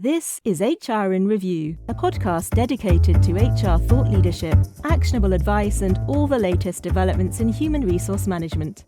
This is HR in Review, a podcast dedicated to HR thought leadership, actionable advice, and all the latest developments in human resource management.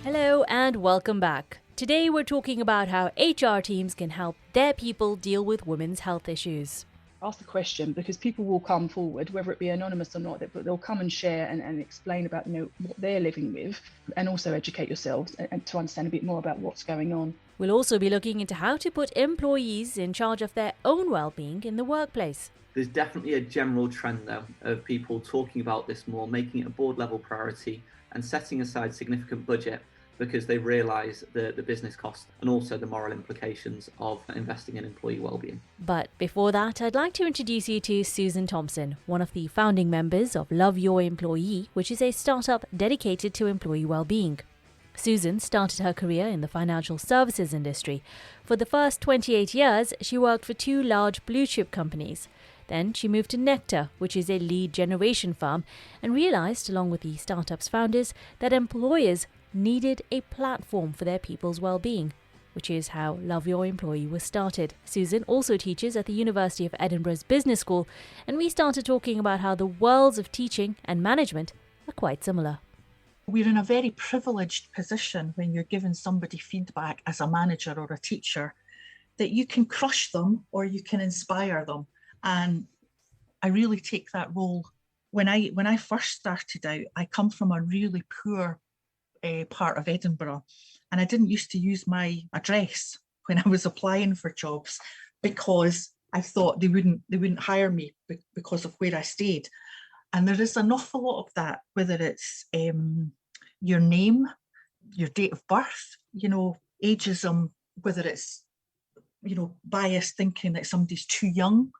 Hello and welcome back. Today we're talking about how HR teams can help their people deal with women's health issues. Ask the question because people will come forward, whether it be anonymous or not, but they'll come and share and explain about what they're living with, and also educate yourselves and to understand a bit more about what's going on. We'll also be looking into how to put employees in charge of their own well-being in the workplace. There's definitely a general trend though of people talking about this more, making it a board level priority and setting aside significant budget because they realise the business cost and also the moral implications of investing in employee wellbeing. But before that, I'd like to introduce you to Susan Thomson, one of the founding members of Love Your Employee, which is a startup dedicated to employee wellbeing. Susan started her career in the financial services industry. For the first 28 years, she worked for two large blue-chip companies. Then she moved to Nectar, which is a lead generation firm, and realised, along with the startup's founders, that employers needed a platform for their people's well-being, which is how Love Your Employee was started. Susan also teaches at the University of Edinburgh's Business School, and we started talking about how the worlds of teaching and management are quite similar. We're in a very privileged position when you're giving somebody feedback as a manager or a teacher that you can crush them or you can inspire them. And I really take that role. When I first started out, I come from a really poor part of Edinburgh, and I didn't used to use my address when I was applying for jobs because I thought they wouldn't hire me because of where I stayed. And there is an awful lot of that, whether it's your name, your date of birth, ageism, whether it's biased thinking that somebody's too young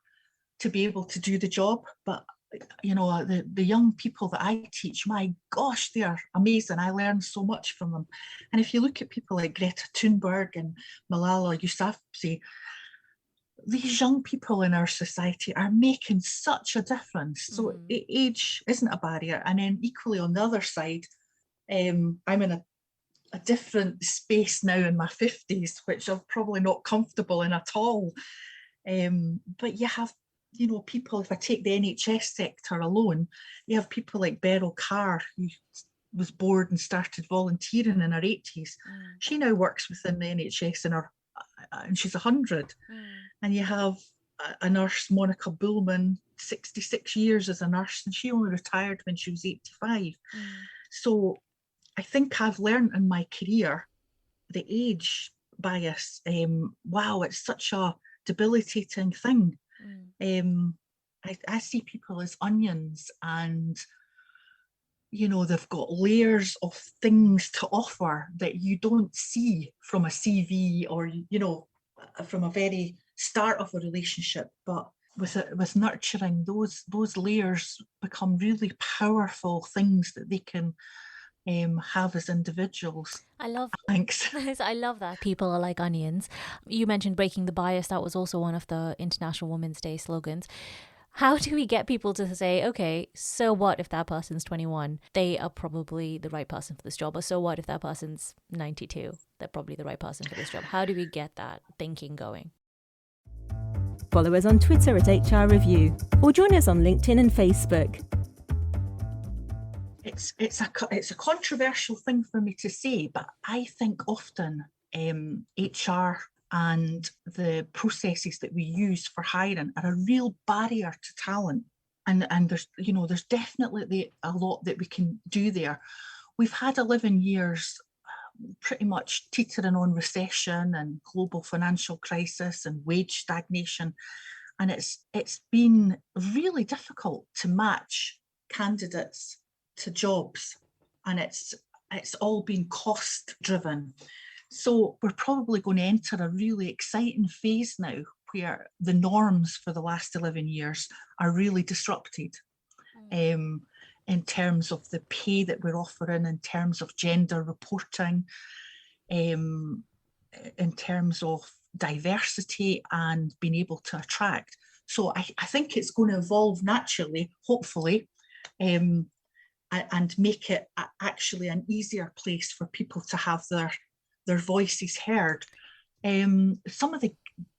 to be able to do the job. But the young people that I teach, my gosh, they are amazing. I learn so much from them. And if you look at people like Greta Thunberg and Malala Yousafzai, these young people in our society are making such a difference. So age isn't a barrier. And then equally on the other side, I'm in a different space now in my 50s, which I'm probably not comfortable in at all. But you have people, if I take the NHS sector alone, you have people like Beryl Carr, who was bored and started volunteering in her 80s. She now works within the NHS and she's 100. And you have a nurse, Monica Bullman, 66 years as a nurse, and she only retired when she was 85. So I think I've learned in my career the age bias. Wow, it's such a debilitating thing. I see people as onions, and they've got layers of things to offer that you don't see from a CV or from a very start of a relationship. But with nurturing, those layers become really powerful things that they can have as individuals. Thanks. I love that. People are like onions. You mentioned breaking the bias. That was also one of the International Women's Day slogans. How do we get people to say, okay, so what if that person's 21? They are probably the right person for this job. Or so what if that person's 92? They're probably the right person for this job. How do we get that thinking going? Follow us on Twitter at HRreview or join us on LinkedIn and Facebook. It's a controversial thing for me to say, but I think often HR and the processes that we use for hiring are a real barrier to talent. And there's definitely a lot that we can do there. We've had 11 years pretty much teetering on recession and global financial crisis and wage stagnation. And it's been really difficult to match candidates to jobs, and it's all been cost driven. So we're probably going to enter a really exciting phase now where the norms for the last 11 years are really disrupted in terms of the pay that we're offering, in terms of gender reporting, in terms of diversity and being able to attract. So I think it's going to evolve naturally, hopefully. and make it actually an easier place for people to have their voices heard. Some of the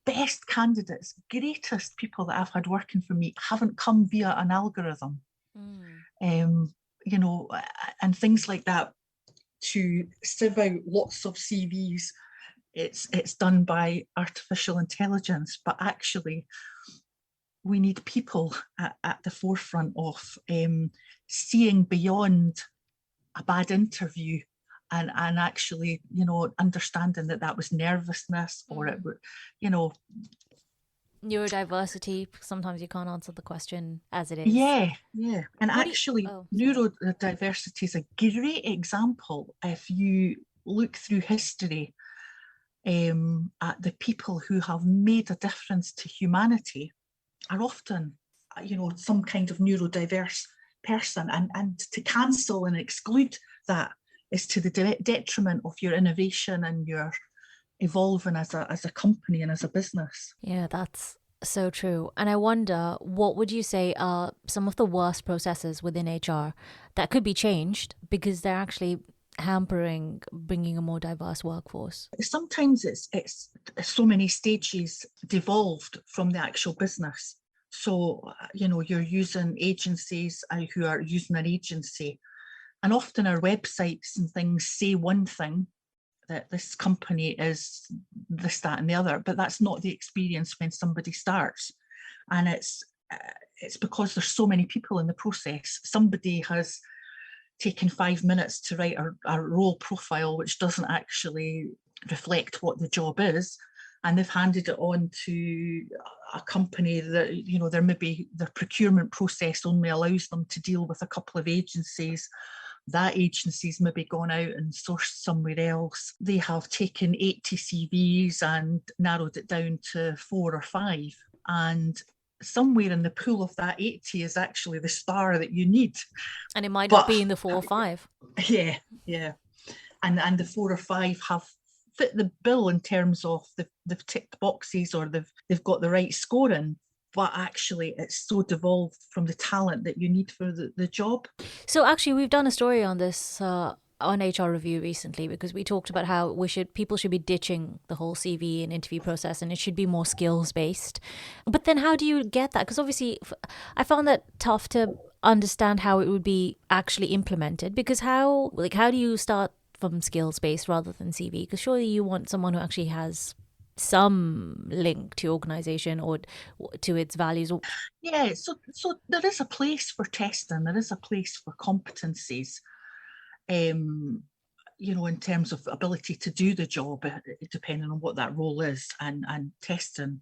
best candidates, greatest people that I've had working for me haven't come via an algorithm, you know, and things like that. To sieve out lots of CVs, it's done by artificial intelligence, but actually we need people at the forefront of seeing beyond a bad interview and actually, you know, understanding that was nervousness or it, you know. Neurodiversity, sometimes you can't answer the question as it is. Yeah. And actually, neurodiversity is a great example. If you look through history at the people who have made a difference to humanity are often, you know, some kind of neurodiverse person. And to cancel and exclude that is to the detriment of your innovation and your evolving as a company and as a business. Yeah, that's so true. And I wonder, what would you say are some of the worst processes within HR that could be changed because they're actually hampering bringing a more diverse workforce? Sometimes it's so many stages devolved from the actual business. So, you know, you're using agencies who are using an agency, and often our websites and things say one thing, that this company is this, that, and the other, but that's not the experience when somebody starts. And it's because there's so many people in the process. Somebody has taken 5 minutes to write a role profile, which doesn't actually reflect what the job is, and they've handed it on to a company that, you know, their procurement process only allows them to deal with a couple of agencies. That agency's maybe gone out and sourced somewhere else. They have taken 80 CVs and narrowed it down to 4 or 5. And somewhere in the pool of that 80 is actually the star that you need. And it might not be in the 4 or 5. Yeah. And the 4 or 5 have fit the bill in terms of they've ticked boxes or they've got the right scoring. But actually it's so devolved from the talent that you need for the job. So actually we've done a story on this on HRreview recently, because we talked about how people should be ditching the whole CV and interview process, and it should be more skills based. But then how do you get that? Because obviously I found that tough to understand how it would be actually implemented, because how do you start from skills based rather than CV? Because surely you want someone who actually has some link to your organization or to its values. Yeah, so there is a place for testing, there is a place for competencies, you know, in terms of ability to do the job, depending on what that role is, and testing.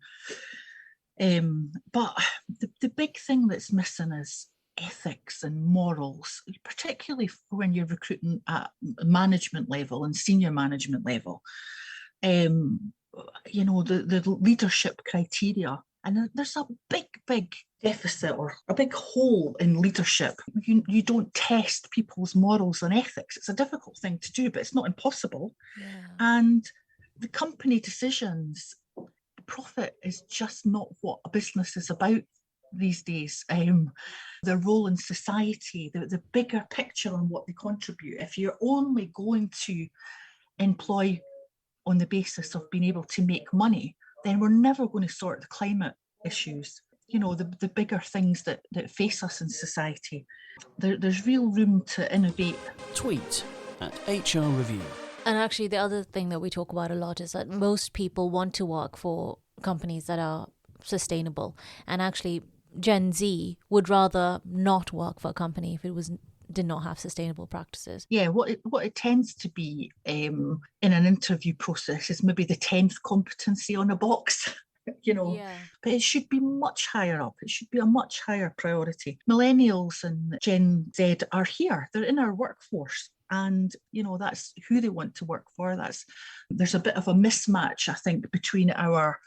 But the big thing that's missing is ethics and morals, particularly when you're recruiting at management level and senior management level. You know, the leadership criteria, and there's a big deficit or a big hole in leadership. You don't test people's morals and ethics. It's a difficult thing to do, but it's not impossible. Yeah. And the company decisions, profit is just not what a business is about these days. Their role in society, the bigger picture on what they contribute. If you're only going to employ on the basis of being able to make money, then we're never going to sort the climate issues, you know, the bigger things that face us in society. There's real room to innovate. Tweet at HRreview. And actually the other thing that we talk about a lot is that most people want to work for companies that are sustainable, and actually Gen Z would rather not work for a company if it did not have sustainable practices. Yeah, what it tends to be in an interview process is maybe the 10th competency on a box, you know. Yeah. But it should be much higher up. It should be a much higher priority. Millennials and Gen Z are here. They're in our workforce. And, you know, that's who they want to work for. There's a bit of a mismatch, I think, between our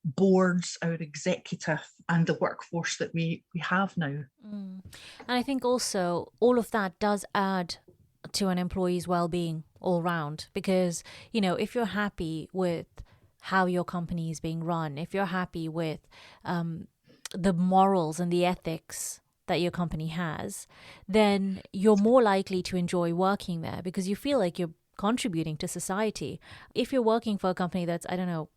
boards, our executive, and the workforce that we have now. And I think also all of that does add to an employee's well-being all round, because, you know, if you're happy with how your company is being run, if you're happy with the morals and the ethics that your company has, then you're more likely to enjoy working there because you feel like you're contributing to society. If you're working for a company that's, I don't know,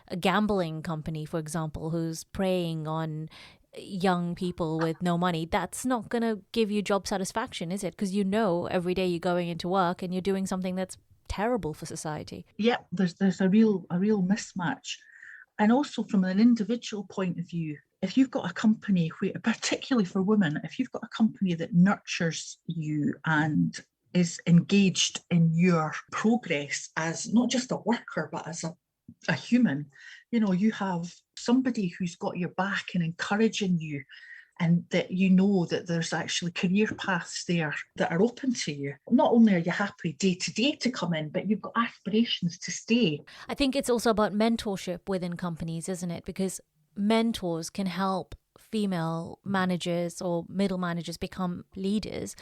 a gambling company, for example, who's preying on young people with no money, that's not going to give you job satisfaction, is it? Because you know every day you're going into work and you're doing something that's terrible for society. Yeah, there's a real mismatch. And also from an individual point of view, if you've got a company, particularly for women, if you've got a company that nurtures you and is engaged in your progress as not just a worker, but as a human, you have somebody who's got your back and encouraging you, and that you know that there's actually career paths there that are open to you. Not only are you happy day to day to come in, but you've got aspirations to stay. I think it's also about mentorship within companies, isn't it? Because mentors can help female managers or middle managers become leaders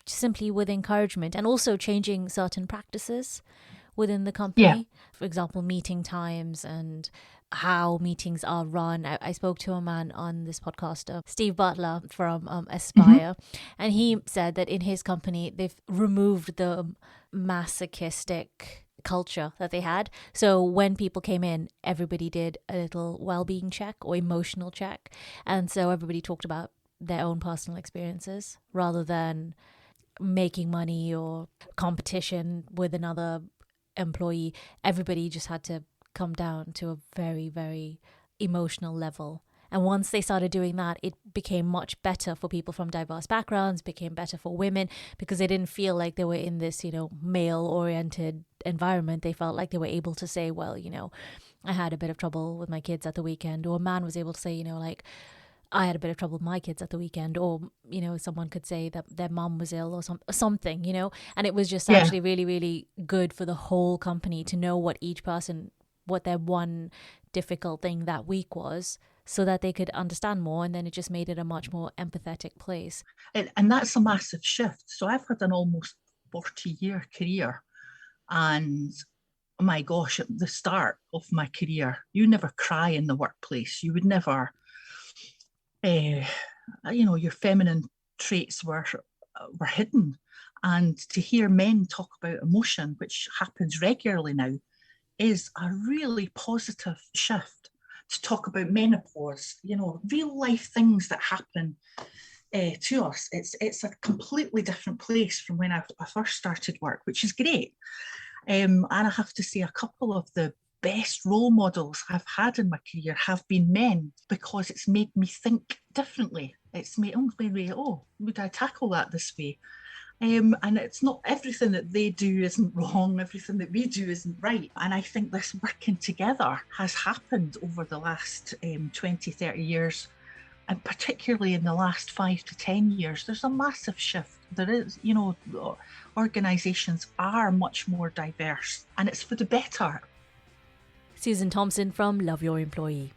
simply with encouragement, and also changing certain practices within the company. Yeah. For example, meeting times and how meetings are run. I spoke to a man on this podcast, Steve Butler from Aspire, and he said that in his company, they've removed the masochistic culture that they had. So when people came in, everybody did a little well-being check or emotional check. And so everybody talked about their own personal experiences rather than making money or competition with another employee. Everybody just had to come down to a very, very emotional level. And once they started doing that, it became much better for people from diverse backgrounds, became better for women, because they didn't feel like they were in this, male-oriented environment. They felt like they were able to say, well, I had a bit of trouble with my kids at the weekend. Or a man was able to say, I had a bit of trouble with my kids at the weekend. Or, someone could say that their mum was ill or something, And it was just actually really, really good for the whole company to know what each person, what their one difficult thing that week was, so that they could understand more. And then it just made it a much more empathetic place. And that's a massive shift. So I've had an almost 40-year career. And oh my gosh, at the start of my career, you never cry in the workplace. You would never, your feminine traits were hidden. And to hear men talk about emotion, which happens regularly now, is a really positive shift. To talk about menopause, real life things that happen to us. It's a completely different place from when I first started work, which is great. And I have to say, a couple of the best role models I've had in my career have been men, because it's made me think differently. It's made me, would I tackle that this way? And it's not everything that they do isn't wrong, everything that we do isn't right. And I think this working together has happened over the last 20, 30 years, and particularly in the last 5 to 10 years. There's a massive shift. There is, organisations are much more diverse, and it's for the better. Susan Thomson from Love Your Employee.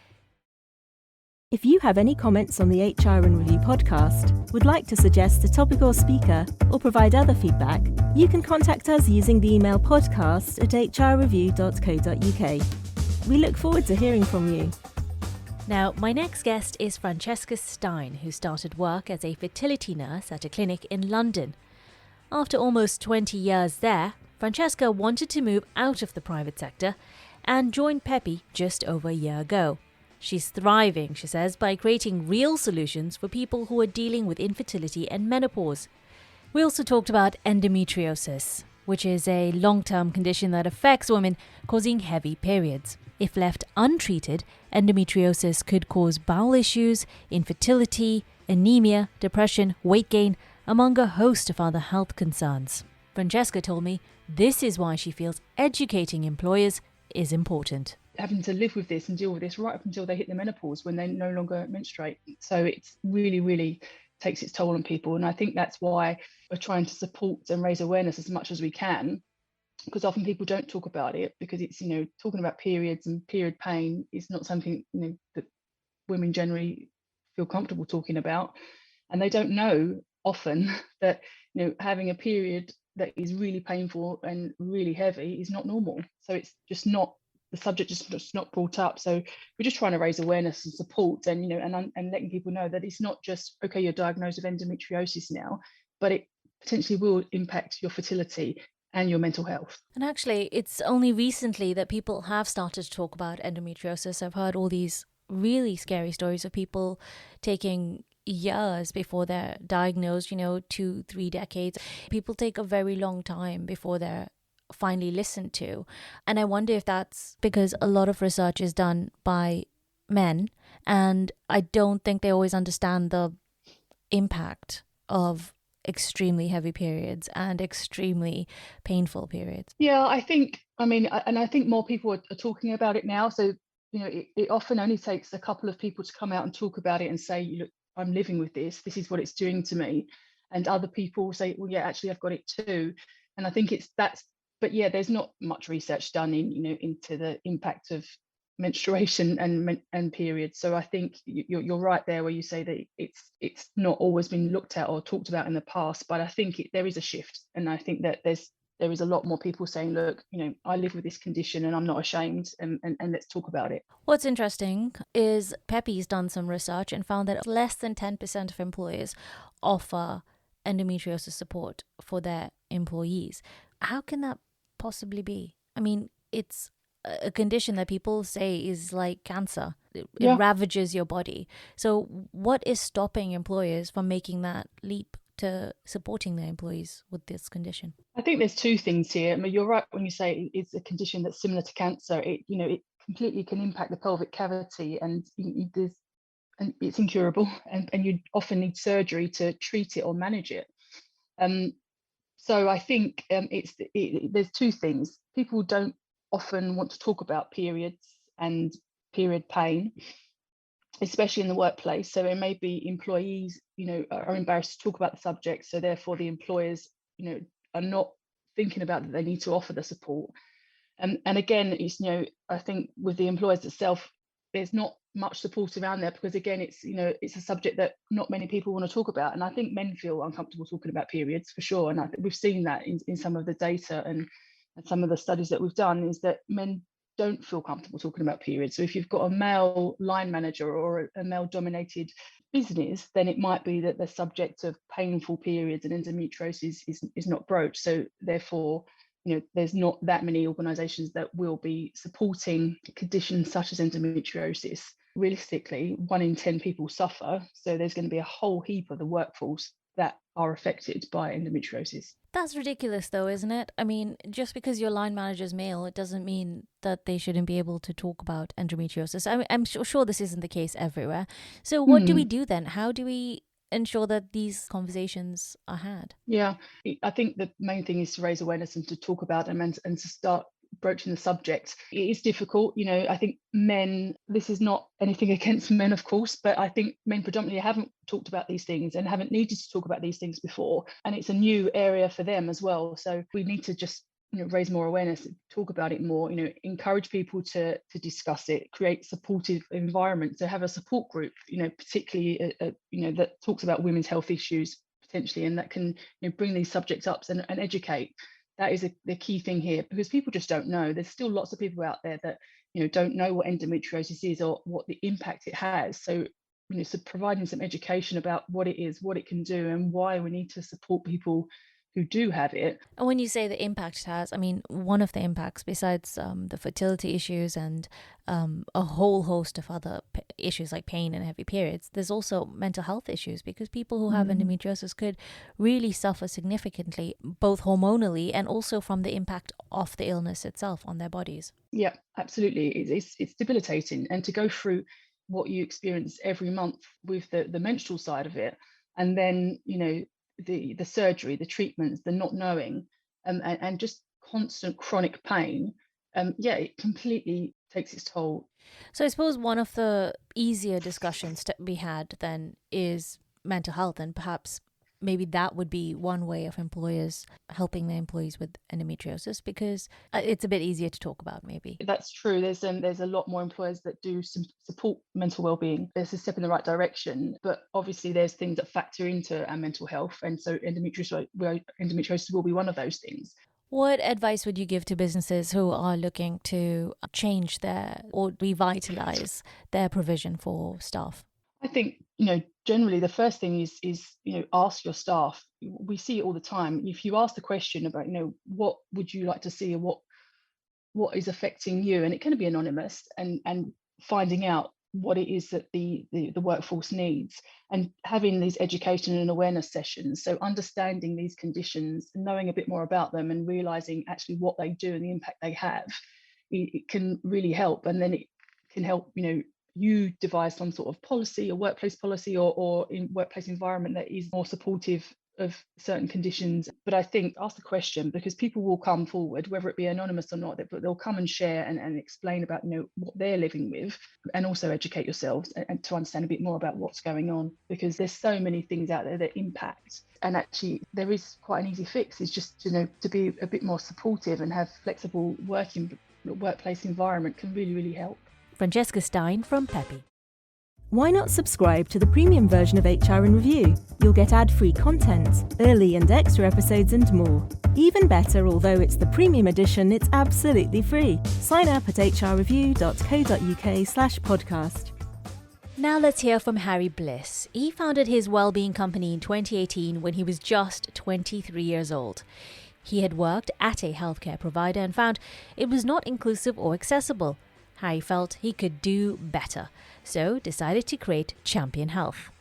If you have any comments on the HR in Review podcast, would like to suggest a topic or speaker, or provide other feedback, you can contact us using the email podcast@hrreview.co.uk. We look forward to hearing from you. Now, my next guest is Francesca Steyn, who started work as a fertility nurse at a clinic in London. After almost 20 years there, Francesca wanted to move out of the private sector and joined Peppy just over a year ago. She's thriving, she says, by creating real solutions for people who are dealing with infertility and menopause. We also talked about endometriosis, which is a long-term condition that affects women, causing heavy periods. If left untreated, endometriosis could cause bowel issues, infertility, anemia, depression, weight gain, among a host of other health concerns. Francesca told me this is why she feels educating employers is important. Having to live with this and deal with this right up until they hit the menopause, when they no longer menstruate. So it's really, really takes its toll on people. And I think that's why we're trying to support and raise awareness as much as we can, because often people don't talk about it, because it's, talking about periods and period pain is not something, that women generally feel comfortable talking about. And they don't know often that, having a period that is really painful and really heavy is not normal. So it's just not the subject is just not brought up. So we're just trying to raise awareness and support, and and letting people know that it's not just, okay, you're diagnosed with endometriosis now, but it potentially will impact your fertility and your mental health. And actually, it's only recently that people have started to talk about endometriosis. I've heard all these really scary stories of people taking years before they're diagnosed, 2-3 decades. People take a very long time before they're finally listened to. And I wonder if that's because a lot of research is done by men, and I don't think they always understand the impact of extremely heavy periods and extremely painful periods. Yeah, I think more people are talking about it now. So, it often only takes a couple of people to come out and talk about it and say, look, I'm living with this is what it's doing to me. And other people say, well, yeah, actually, I've got it too. And I think but yeah, there's not much research done into the impact of menstruation and periods. So I think you're right there where you say that it's not always been looked at or talked about in the past, but I think there is a shift, and I think that there is a lot more people saying, look, I live with this condition and I'm not ashamed, and let's talk about it. What's interesting is Peppy's done some research and found that less than 10% of employers offer endometriosis support for their employees. How can that possibly be? I mean, it's a condition that people say is like cancer. It ravages your body. So what is stopping employers from making that leap to supporting their employees with this condition? I think there's two things here. I mean, you're right when you say it's a condition that's similar to cancer. It completely can impact the pelvic cavity, and it's incurable, and you often need surgery to treat it or manage it. So I think there's two things. People don't often want to talk about periods and period pain, especially in the workplace. So it may be employees, are embarrassed to talk about the subject. So therefore the employers, are not thinking about that they need to offer the support. And again, it's, I think with the employers itself, there's not much support around there, because again, it's a subject that not many people want to talk about. And I think men feel uncomfortable talking about periods for sure. And I think we've seen that in some of the data and some of the studies that we've done, is that men don't feel comfortable talking about periods. So if you've got a male line manager or a male dominated business, then it might be that the subject of painful periods and endometriosis is not broached. So therefore, there's not that many organisations that will be supporting conditions such as endometriosis. Realistically, 1 in 10 people suffer. So there's going to be a whole heap of the workforce that are affected by endometriosis. That's ridiculous though, isn't it? I mean, just because your line manager's male, it doesn't mean that they shouldn't be able to talk about endometriosis. I'm sure this isn't the case everywhere. So what do we do then? How do we ensure that these conversations are had? Yeah, I think the main thing is to raise awareness and to talk about them, and to start broaching the subject. It is difficult, I think men, this is not anything against men, of course, but I think men predominantly haven't talked about these things and haven't needed to talk about these things before, and it's a new area for them as well. So we need to just raise more awareness, talk about it more, encourage people to discuss it, create supportive environment, to have a support group, particularly that talks about women's health issues potentially, and that can bring these subjects up and educate. That is the key thing here, because people just don't know. There's still lots of people out there that don't know what endometriosis is or what the impact it has. So so providing some education about what it is, what it can do, and why we need to support people who do have it. And when you say the impact it has, I mean, one of the impacts, besides the fertility issues and a whole host of other issues like pain and heavy periods, there's also mental health issues, because people who have endometriosis could really suffer significantly, both hormonally and also from the impact of the illness itself on their bodies. Yeah, absolutely. It's debilitating. And to go through what you experience every month with the menstrual side of it, and then, the surgery, the treatments, the not knowing, and just constant chronic pain, it completely takes its toll. So I suppose one of the easier discussions to be had then is mental health, and perhaps maybe that would be one way of employers helping their employees with endometriosis, because it's a bit easier to talk about maybe. That's true. There's a lot more employers that do support mental well-being. There's a step in the right direction, but obviously there's things that factor into our mental health, and so endometriosis will be one of those things. What advice would you give to businesses who are looking to change their or revitalize their provision for staff? I think, generally the first thing is, ask your staff. We see it all the time. If you ask the question about, what would you like to see, or what is affecting you, and it can be anonymous, and finding out what it is that the workforce needs, and having these education and awareness sessions. So understanding these conditions, knowing a bit more about them, and realizing actually what they do and the impact they have, it can really help. And then it can help, you devise some sort of policy, or workplace policy, or in workplace environment that is more supportive of certain conditions. But I think ask the question, because people will come forward, whether it be anonymous or not, but they'll come and share and explain about what they're living with, and also educate yourselves and to understand a bit more about what's going on, because there's so many things out there that impact. And actually there is quite an easy fix, is just to be a bit more supportive and have flexible workplace environment can really, really help. Francesca Steyn from Peppy. Why not subscribe to the premium version of HR in Review? You'll get ad-free content, early and extra episodes and more. Even better, although it's the premium edition, it's absolutely free. Sign up at hrreview.co.uk/podcast. Now let's hear from Harry Bliss. He founded his wellbeing company in 2018 when he was just 23 years old. He had worked at a healthcare provider and found it was not inclusive or accessible. Harry felt he could do better, so decided to create Champion Health.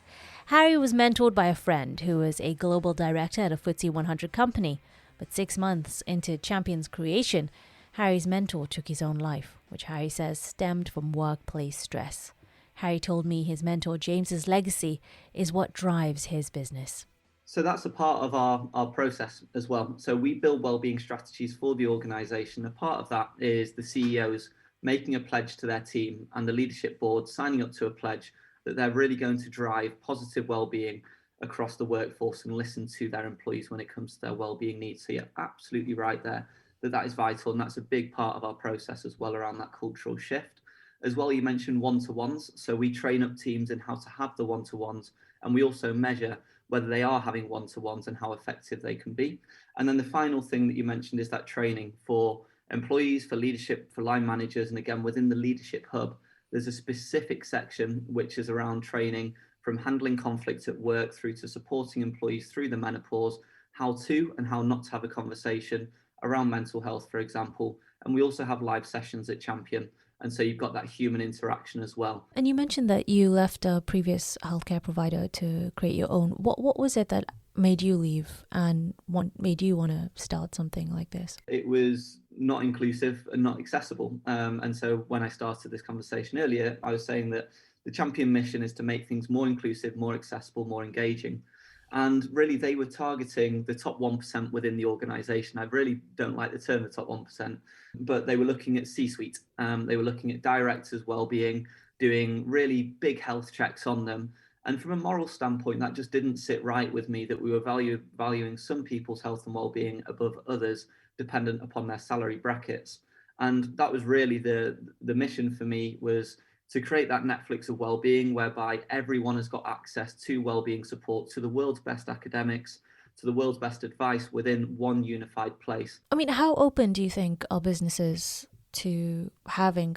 Harry was mentored by a friend who was a global director at a FTSE 100 company, but 6 months into Champion's creation, Harry's mentor took his own life, which Harry says stemmed from workplace stress. Harry told me his mentor James's legacy is what drives his business. So that's a part of our process as well. So we build wellbeing strategies for the organisation. A part of that is the CEOs making a pledge to their team and the leadership board signing up to a pledge that they're really going to drive positive wellbeing across the workforce and listen to their employees when it comes to their wellbeing needs. So you're absolutely right there that is vital, and that's a big part of our process as well around that cultural shift. As well, you mentioned one-to-ones. So we train up teams in how to have the one-to-ones, and we also measure whether they are having one-to-ones and how effective they can be. And then the final thing that you mentioned is that training for employees, for leadership, for line managers. And again, within the leadership hub, there's a specific section which is around training from handling conflict at work through to supporting employees through the menopause, how to and how not to have a conversation around mental health, for example. And we also have live sessions at Champion. And so you've got that human interaction as well. And you mentioned that you left a previous healthcare provider to create your own. What was it that made you leave and made you want to start something like this? It was not inclusive and not accessible. And so when I started this conversation earlier, I was saying that the Champion mission is to make things more inclusive, more accessible, more engaging. And really, they were targeting the top 1% within the organisation. I really don't like the term the top 1%, but they were looking at C-suite. They were looking at directors' wellbeing, doing really big health checks on them. And from a moral standpoint, that just didn't sit right with me, that we were valuing some people's health and well-being above others, dependent upon their salary brackets. And that was really the mission for me, was to create that Netflix of well-being, whereby everyone has got access to well-being support, to the world's best academics, to the world's best advice within one unified place. I mean, how open do you think are businesses to having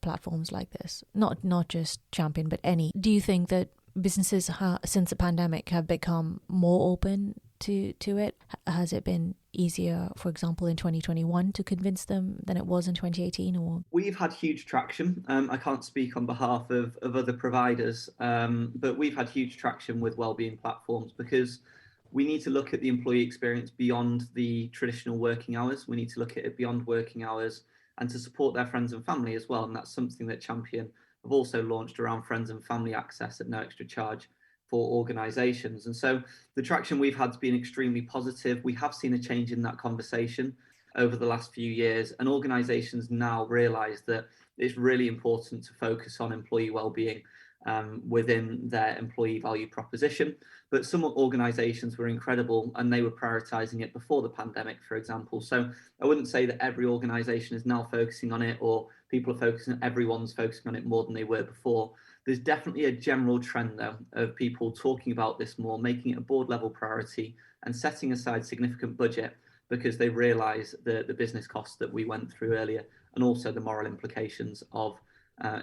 platforms like this? Not just Champion, but any. Do you think that businesses since the pandemic have become more open to it? Has it been easier, for example, in 2021 to convince them than it was in 2018? Or we've had huge traction. I can't speak on behalf of other providers, but we've had huge traction with wellbeing platforms, because we need to look at the employee experience beyond the traditional working hours. We need to look at it beyond working hours and to support their friends and family as well. And that's something that Champion have also launched around friends and family access at no extra charge for organisations. And so the traction we've had has been extremely positive. We have seen a change in that conversation over the last few years, and organisations now realise that it's really important to focus on employee wellbeing within their employee value proposition. But some organisations were incredible and they were prioritising it before the pandemic, for example. So I wouldn't say that every organisation is now focusing on it, or everyone's focusing on it more than they were before. There's definitely a general trend, though, of people talking about this more, making it a board level priority and setting aside significant budget, because they realise the business costs that we went through earlier, and also the moral implications of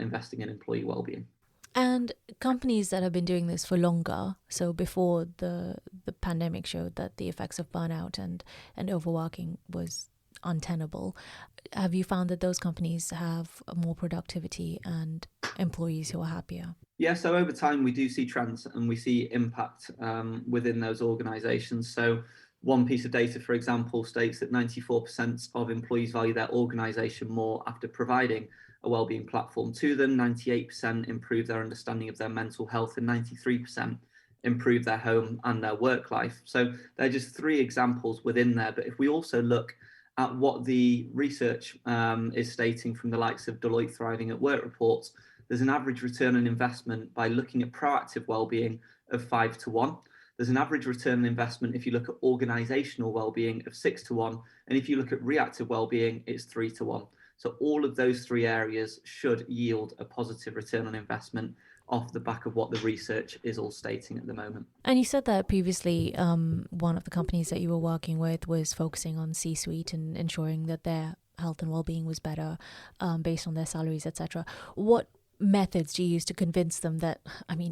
investing in employee wellbeing. And companies that have been doing this for longer, so before the pandemic showed that the effects of burnout and overworking was untenable, have you found that those companies have more productivity and employees who are happier? Yeah, so over time we do see trends and we see impact within those organisations. So one piece of data, for example, states that 94% of employees value their organisation more after providing a wellbeing platform to them. 98% improve their understanding of their mental health, and 93% improve their home and their work life. So they're just 3 examples within there. But if we also look at what the research is stating from the likes of Deloitte Thriving at Work reports, there's an average return on investment by looking at proactive wellbeing of 5 to 1. There's an average return on investment if you look at organisational wellbeing of 6 to 1. And if you look at reactive wellbeing, it's 3 to 1. So all of those 3 areas should yield a positive return on investment off the back of what the research is all stating at the moment. And you said that previously one of the companies that you were working with was focusing on C-suite and ensuring that their health and well-being was better based on their salaries, etc. What methods do you use to convince them that,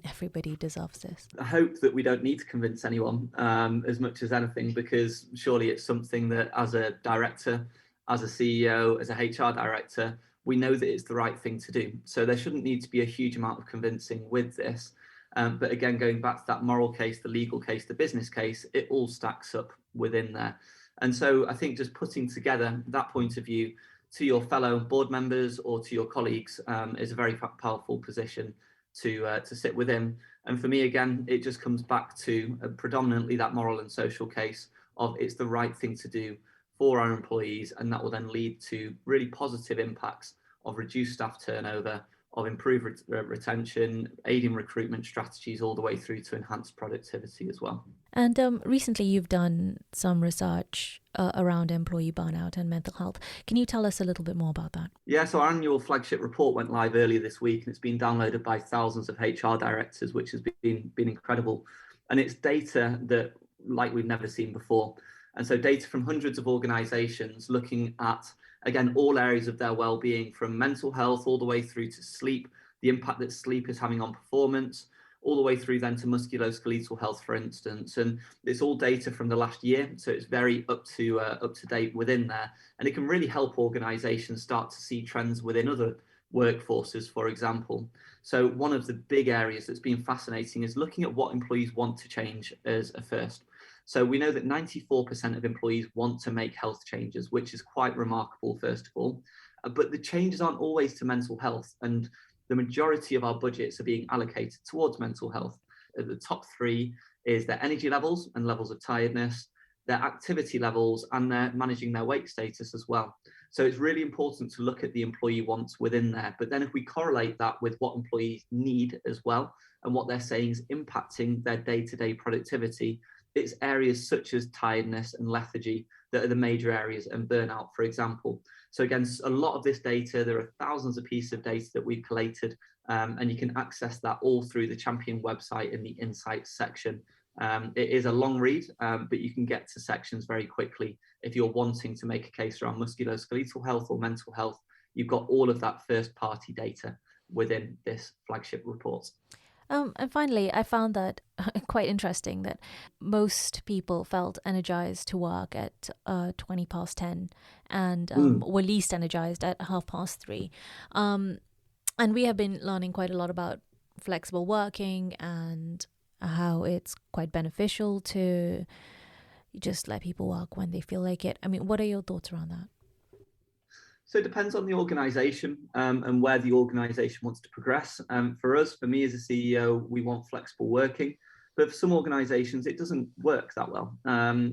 everybody deserves this? I hope that we don't need to convince anyone as much as anything, because surely it's something that as a director, as a CEO, as a HR director, we know that it's the right thing to do. So there shouldn't need to be a huge amount of convincing with this. But again, going back to that moral case, the legal case, the business case, it all stacks up within there. And so I think just putting together that point of view to your fellow board members or to your colleagues is a very powerful position to sit within. And for me, again, it just comes back to predominantly that moral and social case of it's the right thing to do for our employees, and that will then lead to really positive impacts of reduced staff turnover, of improved retention, aiding recruitment strategies, all the way through to enhanced productivity as well. And recently you've done some research around employee burnout and mental health. Can you tell us a little bit more about that? Yeah, so our annual flagship report went live earlier this week, and it's been downloaded by thousands of HR directors, which has been incredible. And it's data that like we've never seen before. And so data from hundreds of organisations looking at, again, all areas of their well-being, from mental health all the way through to sleep, the impact that sleep is having on performance, all the way through then to musculoskeletal health, for instance. And it's all data from the last year, so it's very up to date within there. And it can really help organisations start to see trends within other workforces, for example. So one of the big areas that's been fascinating is looking at what employees want to change as a first. So we know that 94% of employees want to make health changes, which is quite remarkable, first of all. But the changes aren't always to mental health, and the majority of our budgets are being allocated towards mental health. The top 3 is their energy levels and levels of tiredness, their activity levels, and their managing their weight status as well. So it's really important to look at the employee wants within there. But then if we correlate that with what employees need as well, and what they're saying is impacting their day-to-day productivity, it's areas such as tiredness and lethargy that are the major areas, and burnout, for example. So again, a lot of this data, there are thousands of pieces of data that we've collated, and you can access that all through the Champion website in the Insights section. It is a long read, but you can get to sections very quickly. If you're wanting to make a case around musculoskeletal health or mental health, you've got all of that first-party data within this flagship report. And finally, I found that quite interesting that most people felt energized to work at 20 past 10 and were least energized at 3:30. And we have been learning quite a lot about flexible working and how it's quite beneficial to just let people work when they feel like it. What are your thoughts around that? So it depends on the organisation and where the organisation wants to progress. For us, for me as a CEO, we want flexible working, but for some organisations, it doesn't work that well.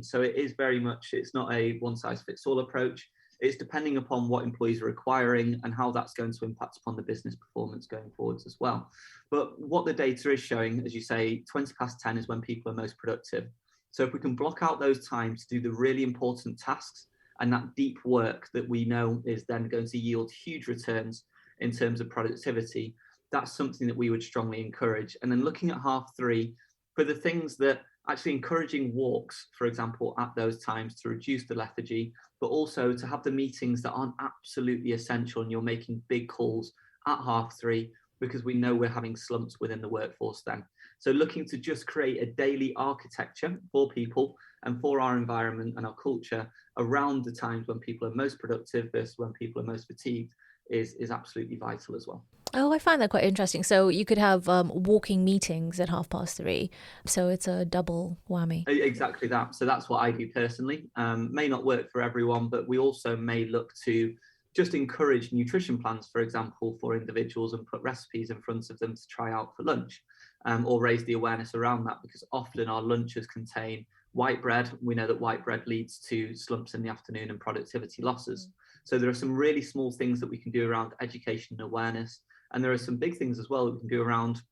So it is very much, it's not a one-size-fits-all approach. It's depending upon what employees are requiring and how that's going to impact upon the business performance going forwards as well. But what the data is showing, as you say, 20 past 10 is when people are most productive. So if we can block out those times to do the really important tasks and that deep work that we know is then going to yield huge returns in terms of productivity, that's something that we would strongly encourage. And then looking at 3:30, for the things that actually encouraging walks, for example, at those times to reduce the lethargy, but also to have the meetings that aren't absolutely essential and you're making big calls at 3:30, because we know we're having slumps within the workforce then. So looking to just create a daily architecture for people and for our environment and our culture around the times when people are most productive versus when people are most fatigued is absolutely vital as well. Oh, I find that quite interesting. So you could have walking meetings at 3:30. So it's a double whammy. Exactly that. So that's what I do personally. May not work for everyone, but we also may look to just encourage nutrition plans, for example, for individuals and put recipes in front of them to try out for lunch, or raise the awareness around that, because often our lunches contain white bread. We know that white bread leads to slumps in the afternoon and productivity losses. So there are some really small things that we can do around education and awareness. And there are some big things as well that we can do around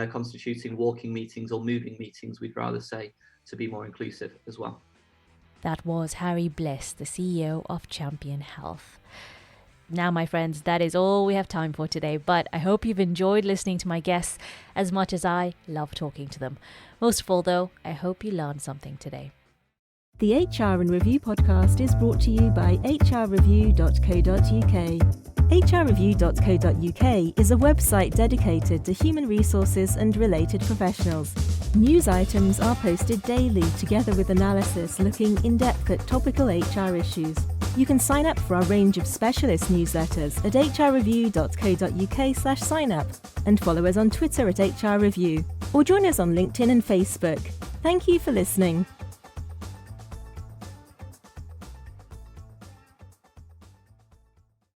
constituting walking meetings or moving meetings, we'd rather say, to be more inclusive as well. That was Harry Bliss, the CEO of Champion Health. Now, my friends, that is all we have time for today, but I hope you've enjoyed listening to my guests as much as I love talking to them. Most of all, though, I hope you learned something today. The HR and Review podcast is brought to you by HRreview.co.uk. HRreview.co.uk is a website dedicated to human resources and related professionals. News items are posted daily together with analysis looking in depth at topical HR issues. You can sign up for our range of specialist newsletters at hrreview.co.uk/sign-up and follow us on Twitter at HRreview, or join us on LinkedIn and Facebook. Thank you for listening.